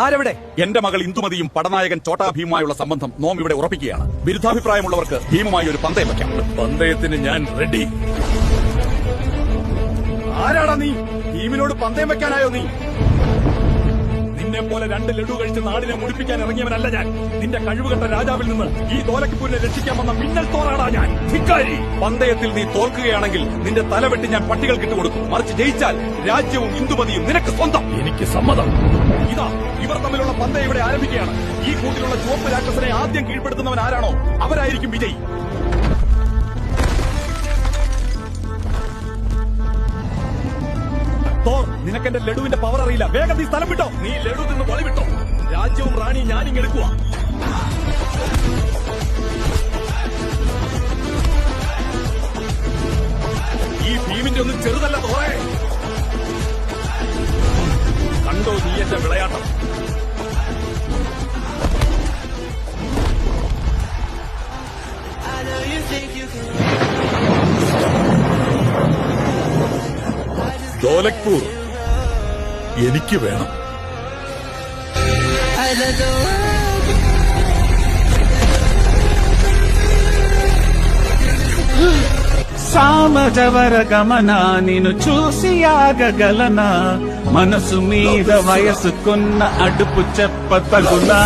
ആരെവിടെ? എന്റെ മകൾ ഇന്ദുമതിയും പടനായകൻ ചോട്ടാ ഭീമുമായുള്ള സംബന്ധം നോം ഇവിടെ ഉറപ്പിക്കുകയാണ്. വിരുദ്ധാഭിപ്രായമുള്ളവർക്ക് ഭീമുമായി ഒരു പന്തയം വയ്ക്കാം. പന്തയത്തിന് ഞാൻ റെഡി. ആരാടാ നീ? ഭീമിനോട് പന്തയം വെക്കാനായോ നീ? നിന്നെ പോലെ 2 ലഡു കഴിച്ച് നാടിനെ മുടിപ്പിക്കാൻ ഇറങ്ങിയവനല്ല ഞാൻ. നിന്റെ കഴിവുകെട്ട രാജാവിൽ നിന്ന് ഈ തോലക്കിപ്പൂരിനെ രക്ഷിക്കാൻ വന്ന മിന്നൽ തോറാടാ ഞാൻ. ധിക്കാരി! പന്തയത്തിൽ നീ തോൽക്കുകയാണെങ്കിൽ നിന്റെ തലവെട്ടി ഞാൻ പട്ടികൾക്ക് ഇട്ടുകൊടുക്കും. മറിച്ച് ജയിച്ചാൽ രാജ്യവും ഇന്ദുമതിയും നിനക്ക് സ്വന്തം. എനിക്ക് സമ്മതം. ഇതാ ഇവർ തമ്മിലുള്ള പന്തയം ഇവിടെ ആരംഭിക്കുകയാണ്. ഈ കൂട്ടിലുള്ള ചുവപ്പ് രാക്ഷസനെ ആദ്യം കീഴ്പ്പെടുത്തുന്നവൻ ആരാണോ അവരായിരിക്കും വിജയി. തോർ, നിനക്കെന്റെ ലഡുവിന്റെ പവർ അറിയില്ല. വേഗം നീ സ്ഥലം വിട്ടോ. നീ ലഡു നിന്ന് വളി വിട്ടോ. രാജ്യവും റാണിയും ഞാനിങ്ങെടുക്കുക. ഈ ഭീമിന്റെ ഒന്നും ചെറുതല്ല തോറേ. കണ്ടോ നീ എന്റെ വിളയാട്ടം? ദോലക്പൂർ എനിക്ക് വേണം. సామజవర గమన నిన్ను చూసి ఆగగలనా, మనసు మీద వయసుకున్న అడుపు చెప్ప తగునా.